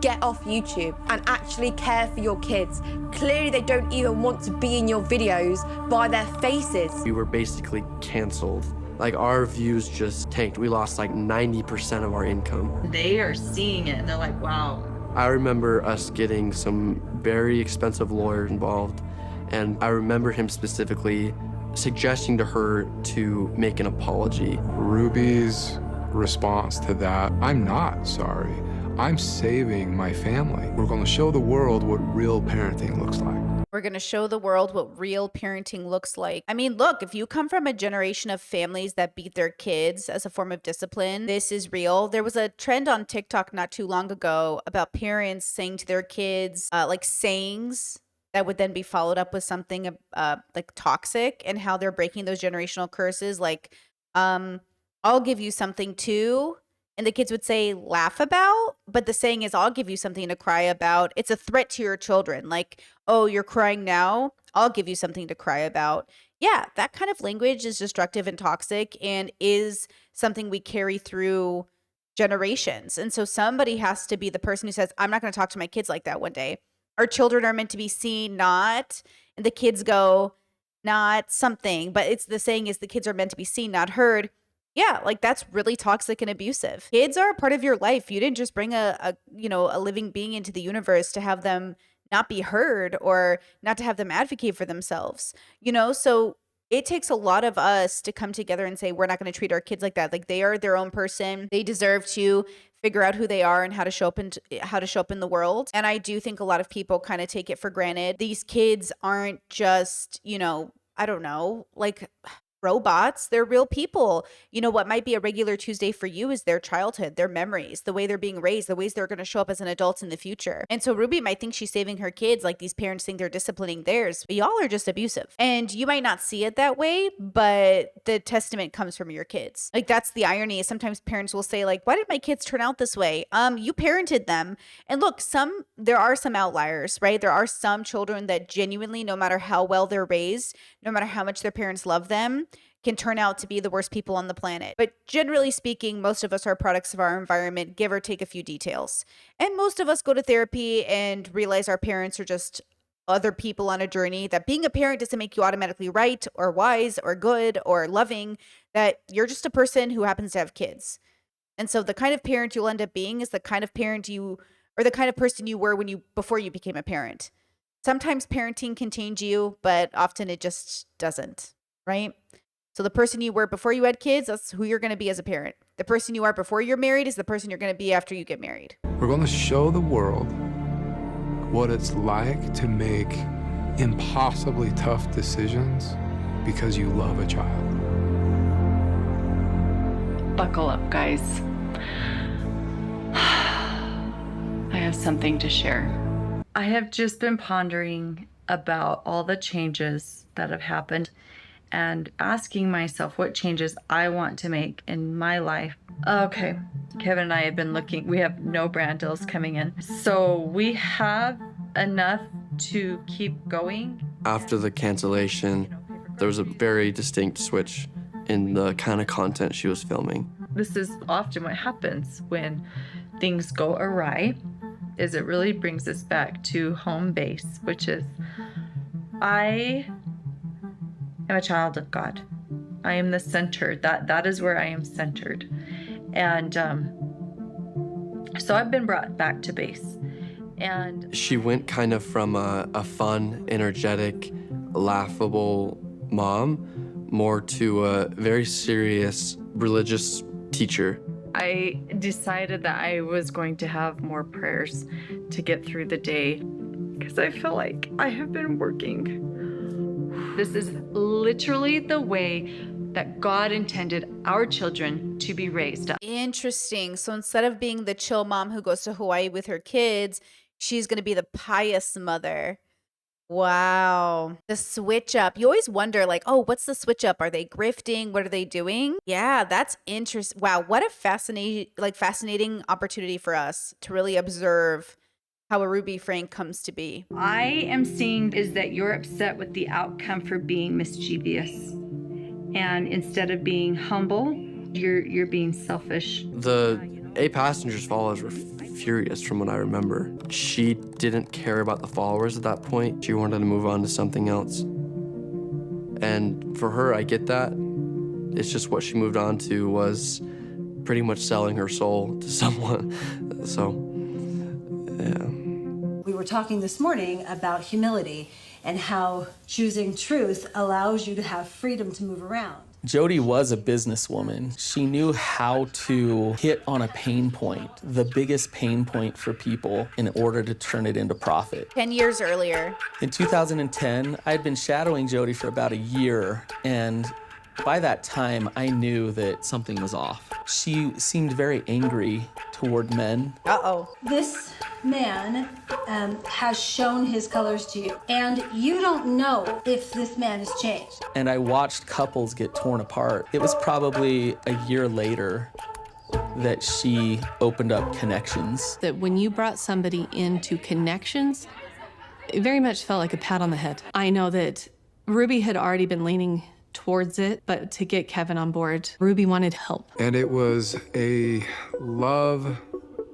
Get off YouTube and actually care for your kids. Clearly they don't even want to be in your videos by their faces. We were basically canceled. Like, our views just tanked. We lost like 90% of our income. They are seeing it and they're like, wow. I remember us getting some very expensive lawyers involved, and I remember him specifically suggesting to her to make an apology. Ruby's response to that, I'm not sorry. I'm saving my family. We're going to show the world what real parenting looks like. We're going to show the world what real parenting looks like. I mean, look, if you come from a generation of families that beat their kids as a form of discipline, this is real. There was a trend on TikTok not too long ago about parents saying to their kids, like sayings that would then be followed up with something like toxic, and how they're breaking those generational curses. Like, I'll give you something too. And the kids would say, laugh about, but the saying is, I'll give you something to cry about. It's a threat to your children. Like, oh, you're crying now? I'll give you something to cry about. Yeah, that kind of language is destructive and toxic and is something we carry through generations. And so somebody has to be the person who says, I'm not going to talk to my kids like that one day. Our children are meant to be seen, not, and the kids go, not something, but it's the saying is the kids are meant to be seen, not heard. Yeah, like that's really toxic and abusive. Kids are a part of your life. You didn't just bring a living being into the universe to have them not be heard or not to have them advocate for themselves. So it takes a lot of us to come together and say, we're not going to treat our kids like that. Like, they are their own person. They deserve to figure out who they are and how to show up in the world. And I do think a lot of people kind of take it for granted. These kids aren't just, I don't know, like robots. They're real people. What might be a regular Tuesday for you is their childhood, their memories, the way they're being raised, the ways they're going to show up as an adult in the future. And so Ruby might think she's saving her kids, like these parents think they're disciplining theirs, but y'all are just abusive. And you might not see it that way, but the testament comes from your kids. Like, that's the irony. Sometimes parents will say, like, why did my kids turn out this way? You parented them. And look, there are some outliers, right? There are some children that genuinely, no matter how well they're raised, no matter how much their parents love them, can turn out to be the worst people on the planet. But generally speaking, most of us are products of our environment, give or take a few details. And most of us go to therapy and realize our parents are just other people on a journey, that being a parent doesn't make you automatically right or wise or good or loving, that you're just a person who happens to have kids. And so the kind of parent you'll end up being is the kind of parent or the kind of person you were before you became a parent. Sometimes parenting can change you, but often it just doesn't, right? So the person you were before you had kids, that's who you're going to be as a parent. The person you are before you're married is the person you're going to be after you get married. We're going to show the world what it's like to make impossibly tough decisions because you love a child. Buckle up, guys. I have something to share. I have just been pondering about all the changes that have happened and asking myself what changes I want to make in my life. Okay, Kevin and I have been looking. We have no brand deals coming in. So we have enough to keep going. After the cancellation, there was a very distinct switch in the kind of content she was filming. This is often what happens when things go awry, is it really brings us back to home base, which is I am a child of God. I am the center. That is where I am centered. And so I've been brought back to base. And she went kind of from a fun, energetic, laughable mom more to a very serious religious teacher. I decided that I was going to have more prayers to get through the day because I feel like I have been working. This is literally the way that God intended our children to be raised up. Interesting. So instead of being the chill mom who goes to Hawaii with her kids, she's going to be the pious mother. Wow. The switch up. You always wonder, like, oh, what's the switch up? Are they grifting? What are they doing? Yeah, that's interesting. Wow, what a fascinating opportunity for us to really observe how a Ruby Franke comes to be. I am seeing is that you're upset with the outcome for being mischievous. And instead of being humble, you're being selfish. The 8 passengers followers were furious from what I remember. She didn't care about the followers at that point. She wanted to move on to something else. And for her, I get that. It's just what she moved on to was pretty much selling her soul to someone. So, yeah. We were talking this morning about humility and how choosing truth allows you to have freedom to move around. Jodi was a businesswoman. She knew how to hit on a pain point, the biggest pain point for people, in order to turn it into profit. 10 years earlier. In 2010, I had been shadowing Jodi for about a year, and by that time, I knew that something was off. She seemed very angry toward men. Uh-oh. This man has shown his colors to you, and you don't know if this man has changed. And I watched couples get torn apart. It was probably a year later that she opened up Connections. That when you brought somebody into Connections, it very much felt like a pat on the head. I know that Ruby had already been leaning towards it, but to get Kevin on board, Ruby wanted help. And it was a love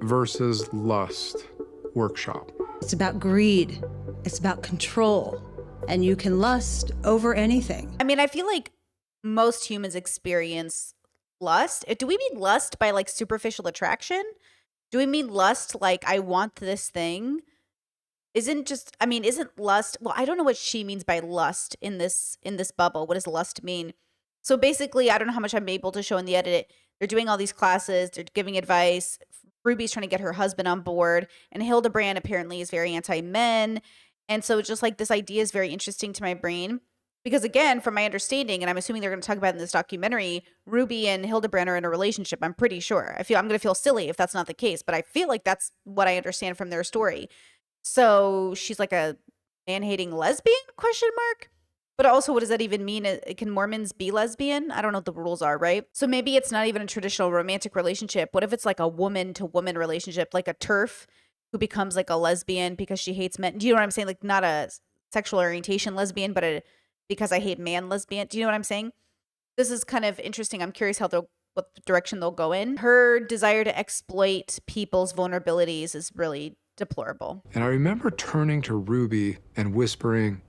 versus lust workshop. It's about greed. It's about control. And you can lust over anything. I mean, I feel like most humans experience lust. Do we mean lust by like superficial attraction? Do we mean lust like I want this thing? Isn't lust, well, I don't know what she means by lust in this bubble. What does lust mean? So basically, I don't know how much I'm able to show in the edit. They're doing all these classes, they're giving advice. Ruby's trying to get her husband on board, and Hildebrandt apparently is very anti-men. And so just like this idea is very interesting to my brain. Because again, from my understanding, and I'm assuming they're going to talk about it in this documentary, Ruby and Hildebrandt are in a relationship, I'm pretty sure. I'm going to feel silly if that's not the case, but I feel like that's what I understand from their story. So she's like a man-hating lesbian, question mark? But also, what does that even mean? Can Mormons be lesbian? I don't know what the rules are, right? So maybe it's not even a traditional romantic relationship. What if it's like a woman-to-woman relationship, like a TERF who becomes like a lesbian because she hates men? Do you know what I'm saying? Like not a sexual orientation lesbian, but a because I hate man lesbian. Do you know what I'm saying? This is kind of interesting. I'm curious what direction they'll go in. Her desire to exploit people's vulnerabilities is really deplorable. And I remember turning to Ruby and whispering,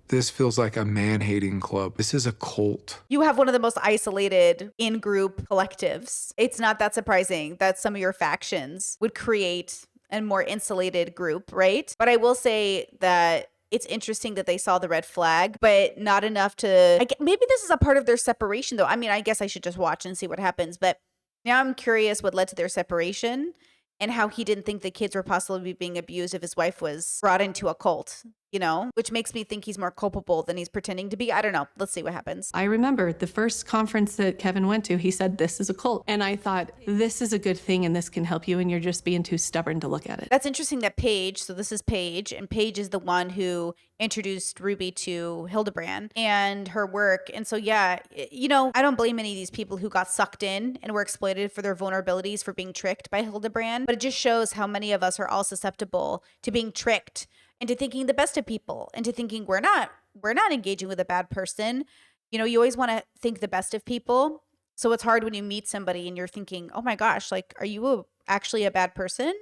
"This feels like a man-hating club. This is a cult." You have one of the most isolated in-group collectives. It's not that surprising that some of your factions would create a more insulated group, right? But I will say that it's interesting that they saw the red flag, but not enough to... maybe this is a part of their separation, though. I mean, I guess I should just watch and see what happens. But now I'm curious what led to their separation and how he didn't think the kids were possibly being abused if his wife was brought into a cult, you know? Which makes me think he's more culpable than he's pretending to be. I don't know. Let's see what happens. I remember the first conference that Kevin went to, he said, this is a cult. And I thought, this is a good thing and this can help you and you're just being too stubborn to look at it. That's interesting that Paige, so this is Paige, and Paige is the one who introduced Ruby to Hildebrandt and her work. And so, yeah, you know, I don't blame any of these people who got sucked in and were exploited for their vulnerabilities for being tricked by Hildebrandt. But it just shows how many of us are all susceptible to being tricked into thinking the best of people, into thinking we're not engaging with a bad person. You know, you always want to think the best of people. So it's hard when you meet somebody and you're thinking, oh my gosh, like, are you actually a bad person?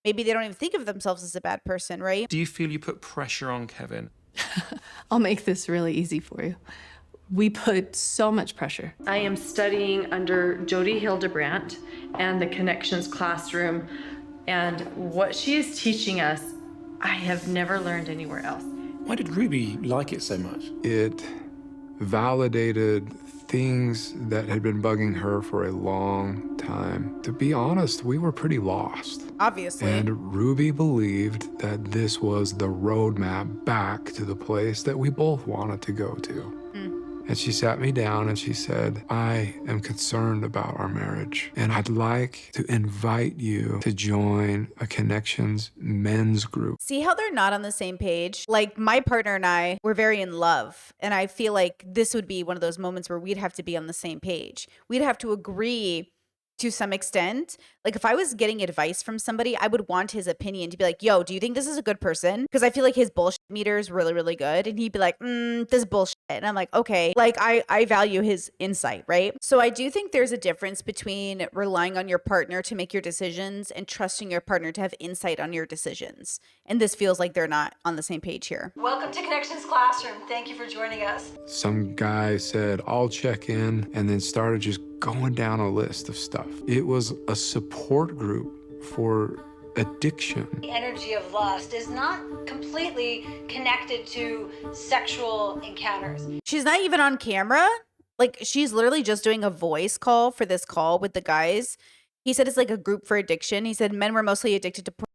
Maybe they don't even think of themselves as a bad person, right? Do you feel you put pressure on Kevin? I'll make this really easy for you. We put so much pressure. I am studying under Jodi Hildebrandt and the Connections classroom, and what she is teaching us, I have never learned anywhere else. Why did Ruby like it so much? It validated things that had been bugging her for a long time. To be honest, we were pretty lost. Obviously. And Ruby believed that this was the roadmap back to the place that we both wanted to go to. And she sat me down and she said, "I am concerned about our marriage, and I'd like to invite you to join a Connections men's group." See how they're not on the same page? Like, my partner and I were very in love, and I feel like this would be one of those moments where we'd have to be on the same page. We'd have to agree to some extent. Like if I was getting advice from somebody, I would want his opinion to be like, yo, do you think this is a good person? Because I feel like his bullshit meter is really, really good. And he'd be like, this is bullshit. And I'm like, okay, like I value his insight, right? So I do think there's a difference between relying on your partner to make your decisions and trusting your partner to have insight on your decisions. And this feels like they're not on the same page here. Welcome to Connections Classroom. Thank you for joining us. Some guy said, I'll check in, and then started just going down a list of stuff. It was a support group for addiction. The energy of lust is not completely connected to sexual encounters. She's not even on camera. Like she's literally just doing a voice call for this call with the guys. He said it's like a group for addiction. He said men were mostly addicted to porn.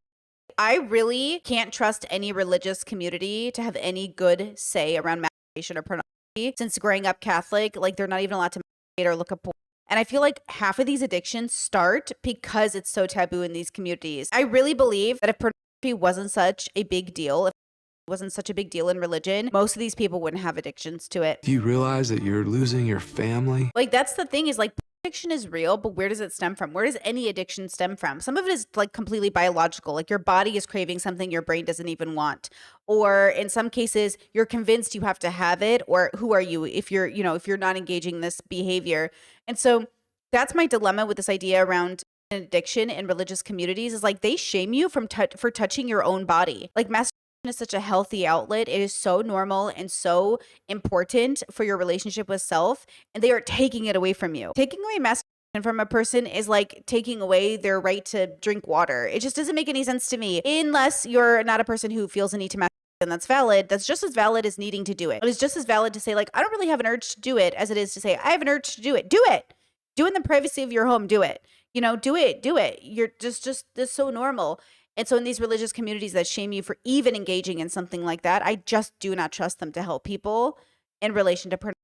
I really can't trust any religious community to have any good say around masturbation or pornography. Since growing up Catholic, like they're not even allowed to masturbate or look at porn. And I feel like half of these addictions start because it's so taboo in these communities. I really believe that if pornography wasn't such a big deal, if it wasn't such a big deal in religion, most of these people wouldn't have addictions to it. Do you realize that you're losing your family? Like that's the thing is like addiction is real, but where does it stem from? Where does any addiction stem from? Some of it is like completely biological. Like your body is craving something your brain doesn't even want. Or in some cases, you're convinced you have to have it. Or who are you if you're, if you're not engaging this behavior? And so that's my dilemma with this idea around addiction in religious communities is like they shame you for touching your own body. Like masturbation is such a healthy outlet. It is so normal and so important for your relationship with self, and they are taking it away from you. Taking away masturbation from a person is like taking away their right to drink water. It just doesn't make any sense to me, unless you're not a person who feels a need to masturbate. And that's valid. That's just as valid as needing to do it. It is just as valid to say like, I don't really have an urge to do it as it is to say, I have an urge to do it. Do it. Do it in the privacy of your home. Do it. Do it. You're just this so normal. And so in these religious communities that shame you for even engaging in something like that, I just do not trust them to help people in relation to pornography.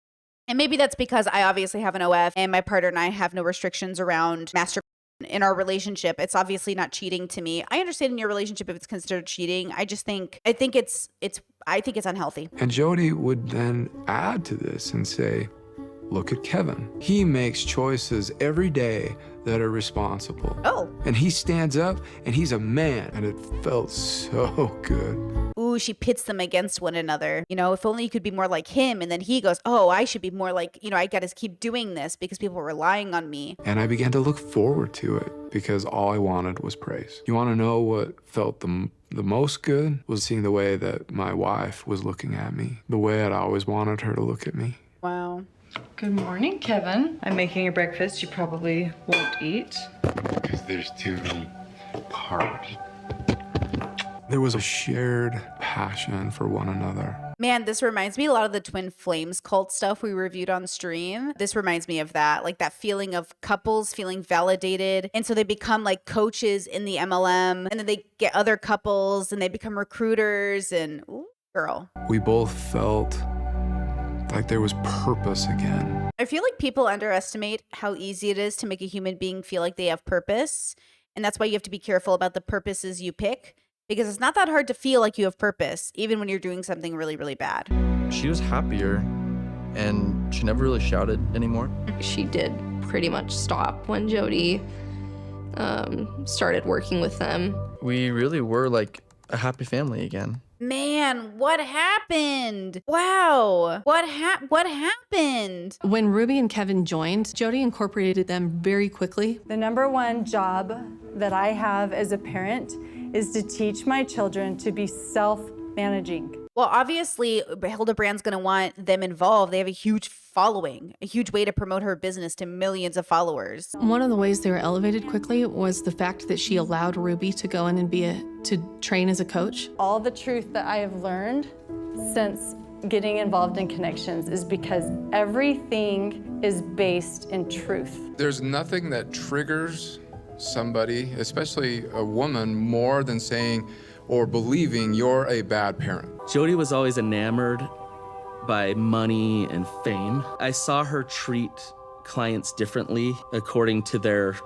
And maybe that's because I obviously have an OF and my partner and I have no restrictions around masturbation in our relationship. It's obviously not cheating to me. I understand in your relationship if it's considered cheating. I think it's unhealthy. And Jodi would then add to this and say, look at Kevin. He makes choices every day that are responsible. Oh. And he stands up and he's a man. And it felt so good. Ooh, she pits them against one another. If only you could be more like him. And then he goes, oh, I should be more like, I got to keep doing this because people are relying on me. And I began to look forward to it because all I wanted was praise. You want to know what felt the most good was seeing the way that my wife was looking at me, the way I'd always wanted her to look at me. Wow. Good morning, Kevin. I'm making you breakfast you probably won't eat. Because there's too many carbs. There was a shared passion for one another. Man, this reminds me a lot of the twin flames cult stuff we reviewed on stream. This reminds me of that, like that feeling of couples feeling validated. And so they become like coaches in the MLM, and then they get other couples and they become recruiters and ooh, girl. We both felt like there was purpose again. I feel like people underestimate how easy it is to make a human being feel like they have purpose. And that's why you have to be careful about the purposes you pick, because it's not that hard to feel like you have purpose, even when you're doing something really, really bad. She was happier, and she never really shouted anymore. She did pretty much stop when Jodi started working with them. We really were like a happy family again. Man, what happened? Wow. What happened? When Ruby and Kevin joined, Jodi incorporated them very quickly. The number one job that I have as a parent is to teach my children to be self-managing. Well, obviously, Hildebrandt's going to want them involved. They have a huge following, a huge way to promote her business to millions of followers. One of the ways they were elevated quickly was the fact that she allowed Ruby to go in and to train as a coach. All the truth that I have learned since getting involved in Connections is because everything is based in truth. There's nothing that triggers somebody, especially a woman, more than saying or believing you're a bad parent. Jodi was always enamored by money and fame. I saw her treat clients differently according to their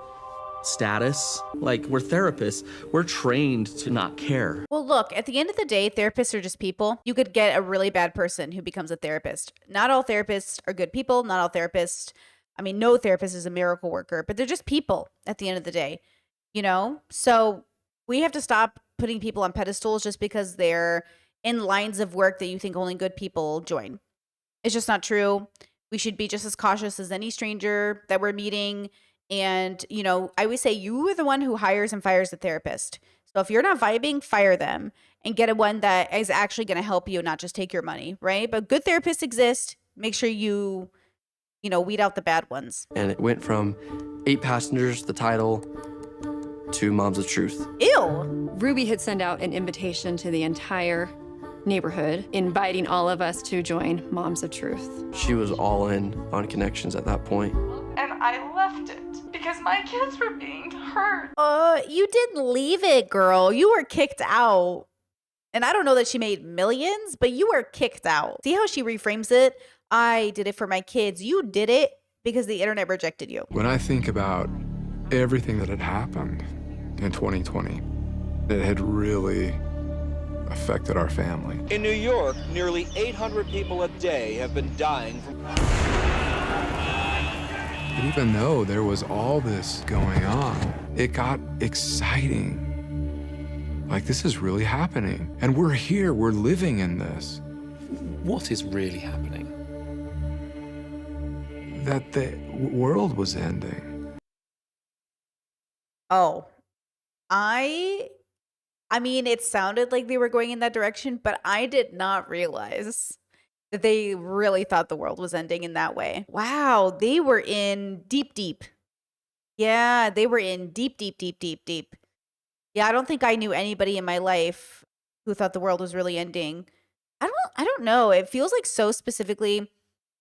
status. Like, we're therapists. We're trained to not care. Well, look, at the end of the day, therapists are just people. You could get a really bad person who becomes a therapist. Not all therapists are good people. Not all therapists I mean, no therapist is a miracle worker, but they're just people at the end of the day, you know? So we have to stop putting people on pedestals just because they're in lines of work that you think only good people join. It's just not true. We should be just as cautious as any stranger that we're meeting. And, you know, I always say you are the one who hires and fires the therapist. So if you're not vibing, fire them and get a one that is actually going to help you, not just take your money, right? But good therapists exist. Make sure you weed out the bad ones. And it went from 8 passengers, the title, to Moms of Truth. Ew. Ruby had sent out an invitation to the entire neighborhood, inviting all of us to join Moms of Truth. She was all in on connections at that point. And I left it because my kids were being hurt. You didn't leave it, girl. You were kicked out. And I don't know that she made millions, but you were kicked out. See how she reframes it? I did it for my kids. You did it because the internet rejected you. When I think about everything that had happened in 2020, it had really affected our family. In New York, nearly 800 people a day have been dying from... But even though there was all this going on, it got exciting. Like, this is really happening. And we're here, we're living in this. What is really happening? That the world was ending. Oh, I mean, it sounded like they were going in that direction, but I did not realize that they really thought the world was ending in that way. Wow, they were in deep. Yeah, they were in deep. Yeah, I don't think I knew anybody in my life who thought the world was really ending. I don't know. It feels like so specifically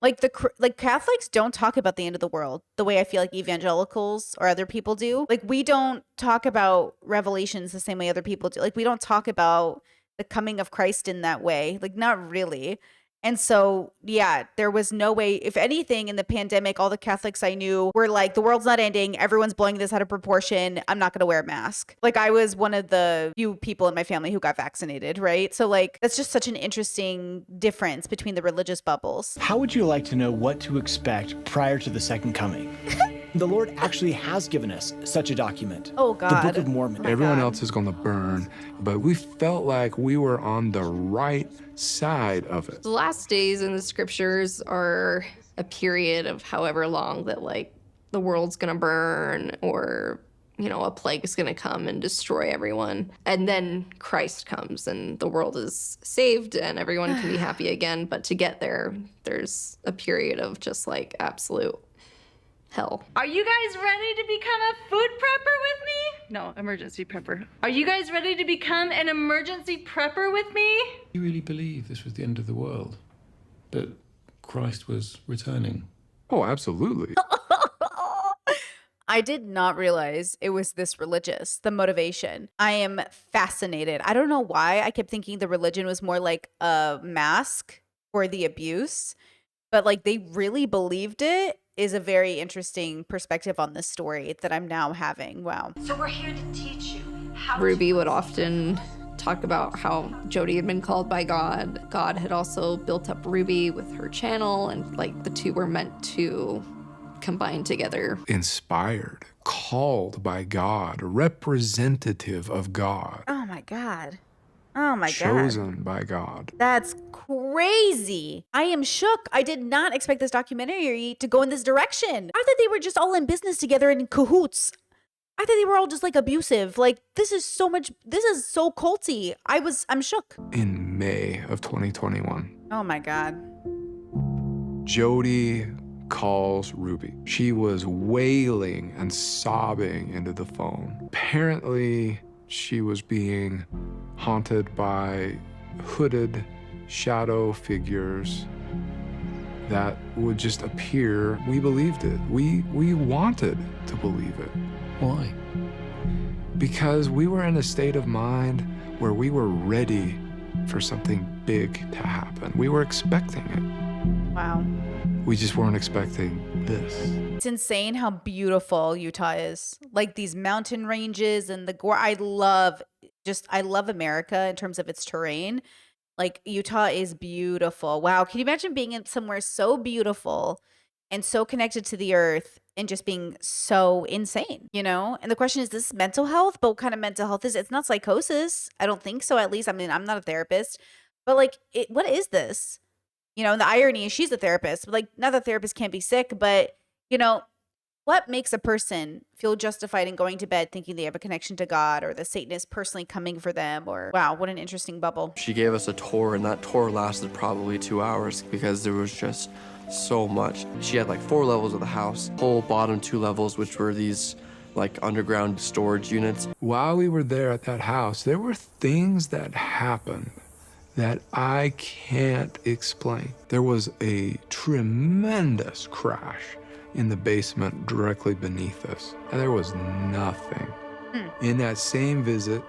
like Catholics don't talk about the end of the world the way I feel like evangelicals or other people do. Like, we don't talk about revelations the same way other people do. Like, we don't talk about the coming of Christ in that way. Like, not really. And so, yeah, there was no way. If anything, in the pandemic, all the Catholics I knew were like, the world's not ending. Everyone's blowing this out of proportion. I'm not going to wear a mask. Like, I was one of the few people in my family who got vaccinated, right? So, like, that's just such an interesting difference between the religious bubbles. How would you like to know what to expect prior to the second coming? The Lord actually has given us such a document. Oh, God. The Book of Mormon. Everyone else is going to burn, but we felt like we were on the right side of it. The last days in the scriptures are a period of however long that, like, the world's gonna burn or, you know, a plague is gonna come and destroy everyone. And then Christ comes and the world is saved and everyone can be happy again. But to get there, there's a period of just, like, absolute hell. Are you guys ready to become a food prepper with me? No, emergency prepper. Are you guys ready to become an emergency prepper with me? You really believe this was the end of the world? That Christ was returning? Oh, absolutely. I did not realize it was this religious, the motivation. I am fascinated. I don't know why I kept thinking the religion was more like a mask for the abuse, but like they really believed it is a very interesting perspective on this story that I'm now having. Wow. So we're here to teach you how Ruby would often talk about how Jodi had been called by God. God had also built up Ruby with her channel, and like the two were meant to combine together. Inspired, called by God, representative of God. Oh my God. Oh my God. Chosen by God. That's crazy. I am shook. I did not expect this documentary to go in this direction. I thought they were just all in business together and in cahoots. I thought they were all just like abusive. Like, this is so culty. I'm shook. In May of 2021. Oh my God. Jodi calls Ruby. She was wailing and sobbing into the phone. Apparently, she was being haunted by hooded shadow figures that would just appear. We believed it. We wanted to believe it. Why? Because we were in a state of mind where we were ready for something big to happen. We were expecting it. Wow. We just weren't expecting this. It's insane how beautiful Utah is. Like these mountain ranges and I love America in terms of its terrain. Like Utah is beautiful. Wow. Can you imagine being in somewhere so beautiful and so connected to the earth and just being so insane, you know? And the question is, this mental health? But what kind of mental health is it? It's not psychosis. I don't think so, at least. I mean, I'm not a therapist. But like, what is this? You know, and the irony is she's a therapist. But like, not that therapists can't be sick, but, you know, what makes a person feel justified in going to bed thinking they have a connection to God or the Satanist personally coming for them? Or, wow, what an interesting bubble. She gave us a tour, and that tour lasted probably 2 hours because there was just so much. She had like 4 levels of the house, whole bottom 2 levels, which were these like underground storage units. While we were there at that house, there were things that happened that I can't explain. There was a tremendous crash in the basement directly beneath us, and there was nothing. In that same visit,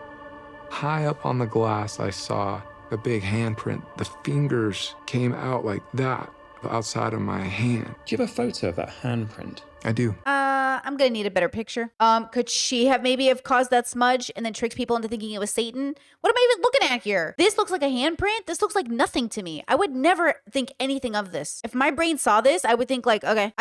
high up on the glass, I saw a big handprint. The fingers came out like that outside of my hand. Do you have a photo of that handprint? I do. I'm gonna need a better picture. Could she have maybe have caused that smudge and then tricked people into thinking it was Satan? What am I even looking at here? This looks like a handprint. This looks like nothing to me. I would never think anything of this. If my brain saw this, I would think like, okay,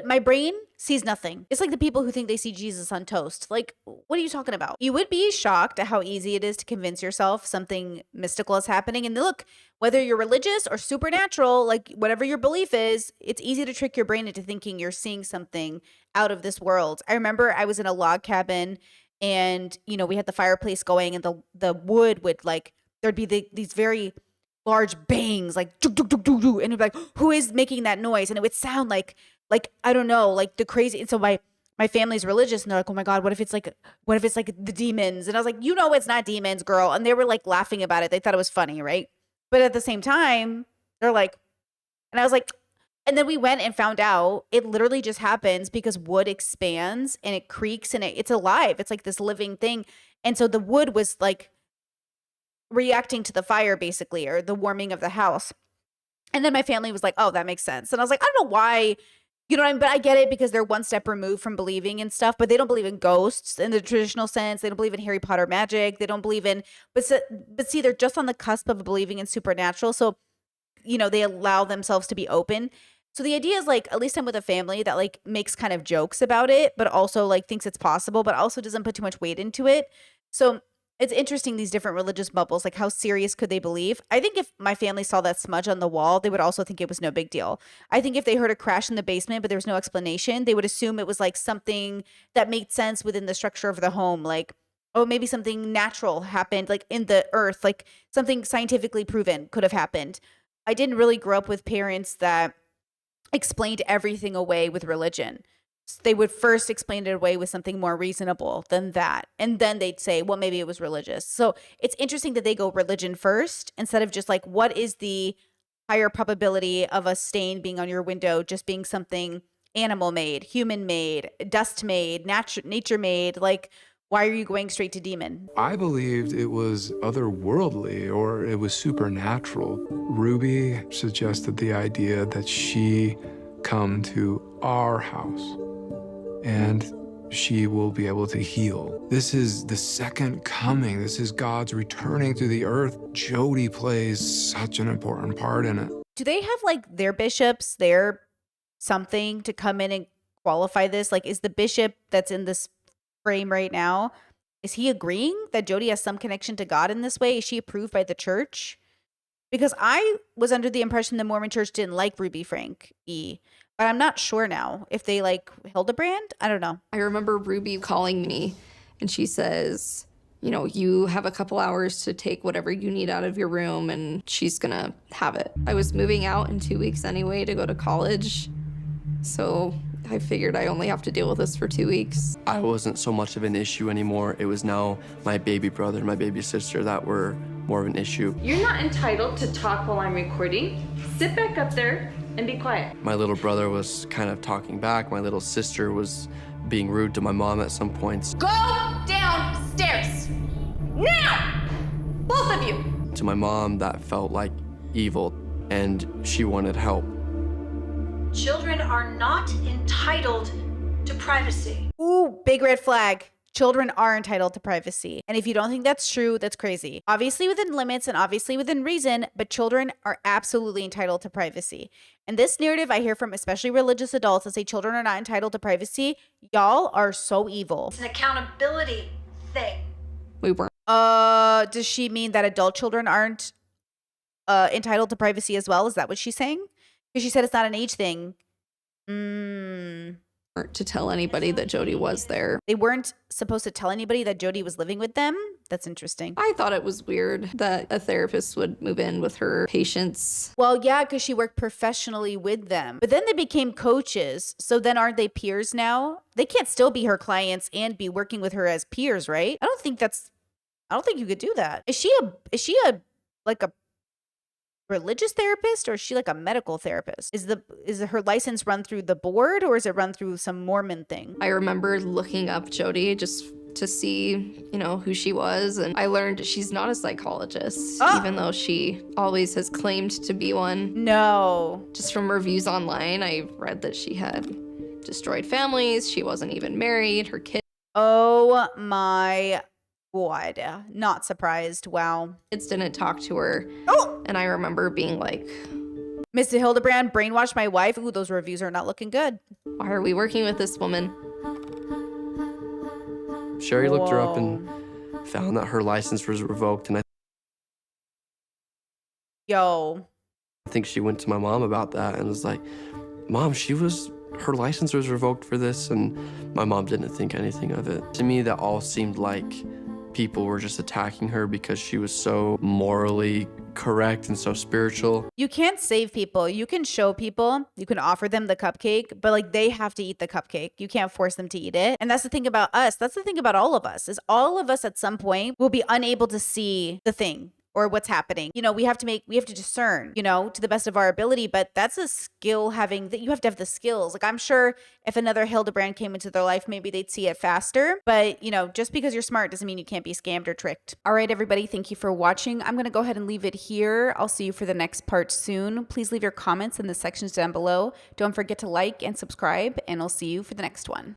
my brain sees nothing. It's like the people who think they see Jesus on toast. Like, what are you talking about? You would be shocked at how easy it is to convince yourself something mystical is happening. And look, whether you're religious or supernatural, like whatever your belief is, it's easy to trick your brain into thinking you're seeing something out of this world. I remember I was in a log cabin and, you know, we had the fireplace going and the wood would like, there'd be these very large bangs, like, and it'd be like, who is making that noise? And it would sound like, I don't know, like the crazy. And so my family's religious and they're like, oh my God, what if it's like the demons? And I was like, you know, it's not demons, girl. And they were like laughing about it. They thought it was funny, right? But at the same time, they're like, and I was like, and then we went and found out it literally just happens because wood expands and it creaks and it's alive. It's like this living thing. And so the wood was like reacting to the fire basically, or the warming of the house. And then my family was like, oh, that makes sense. And I was like, I don't know why, you know what I mean? But I get it because they're one step removed from believing in stuff, but they don't believe in ghosts in the traditional sense. They don't believe in Harry Potter magic. They don't believe in, but see, they're just on the cusp of believing in supernatural. So, you know, they allow themselves to be open. So the idea is like, at least I'm with a family that like makes kind of jokes about it, but also like thinks it's possible, but also doesn't put too much weight into it. So it's interesting, these different religious bubbles, like how serious could they believe? I think if my family saw that smudge on the wall, they would also think it was no big deal. I think if they heard a crash in the basement, but there was no explanation, they would assume it was like something that made sense within the structure of the home. Like, oh, maybe something natural happened, like in the earth, like something scientifically proven could have happened. I didn't really grow up with parents that explained everything away with religion. They would first explain it away with something more reasonable than that. And then they'd say, well, maybe it was religious. So it's interesting that they go religion first instead of just like, what is the higher probability of a stain being on your window just being something animal made, human made, dust made, nature made? Like, why are you going straight to demon? I believed it was otherworldly or it was supernatural. Ruby suggested the idea that she come to our house and she will be able to heal. This is the second coming. This is God's returning to the earth. Jodi plays such an important part in it. Do they have like their bishops, their something to come in and qualify this? Like, is the bishop that's in this frame right now, is he agreeing that Jodi has some connection to God in this way? Is she approved by the church? Because I was under the impression the Mormon church didn't like Ruby Franke E, but I'm not sure now if they like Hildebrandt. I don't know. I remember Ruby calling me and she says, you know, you have a couple hours to take whatever you need out of your room and she's gonna have it. I was moving out in 2 weeks anyway to go to college, so I figured I only have to deal with this for 2 weeks. I wasn't so much of an issue anymore. It was now my baby brother and my baby sister that were more of an issue. You're not entitled to talk while I'm recording. Sit back up there and be quiet. My little brother was kind of talking back. My little sister was being rude to my mom at some points. Go downstairs. Now! Both of you. To my mom, that felt like evil, and she wanted help. Children are not entitled to privacy. Ooh, big red flag. Children are entitled to privacy. And if you don't think that's true, that's crazy. Obviously within limits and obviously within reason, but children are absolutely entitled to privacy. And this narrative I hear from especially religious adults that say children are not entitled to privacy, y'all are so evil. It's an accountability thing. We weren't. Does she mean that adult children aren't entitled to privacy as well? Is that what she's saying? Because she said it's not an age thing. To tell anybody that Jodi was there. They weren't supposed to tell anybody that Jodi was living with them? That's interesting. I thought it was weird that a therapist would move in with her patients. Well, yeah, because she worked professionally with them. But then they became coaches. So then aren't they peers now? They can't still be her clients and be working with her as peers, right? I don't think you could do that. Is she a religious therapist, or is she like a medical therapist? Is her license run through the board, or is it run through some Mormon thing? I remember looking up Jodi just to see, who she was, and I learned she's not a psychologist, even though she always has claimed to be one. No. Just from reviews online, I read that she had destroyed families, she wasn't even married, her kids. Oh my God, not surprised. Wow. Kids didn't talk to her. And I remember being like, Mr. Hildebrandt brainwashed my wife. Ooh, those reviews are not looking good. Why are we working with this woman? Sherry looked her up and found that her license was revoked, and I think she went to my mom about that and was like, Mom, her license was revoked for this, and my mom didn't think anything of it. To me, that all seemed like people were just attacking her because she was so morally correct and so spiritual. You can't save people. You can show people, you can offer them the cupcake, but like they have to eat the cupcake. You can't force them to eat it. And that's the thing about us. That's the thing about all of us, is all of us at some point will be unable to see the thing or what's happening. We have to discern, to the best of our ability, but that's a skill you have to have the skills. Like I'm sure if another Hildebrandt came into their life, maybe they'd see it faster, but just because you're smart doesn't mean you can't be scammed or tricked. All right, everybody, thank you for watching. I'm going to go ahead and leave it here. I'll see you for the next part soon. Please leave your comments in the sections down below. Don't forget to like and subscribe, and I'll see you for the next one.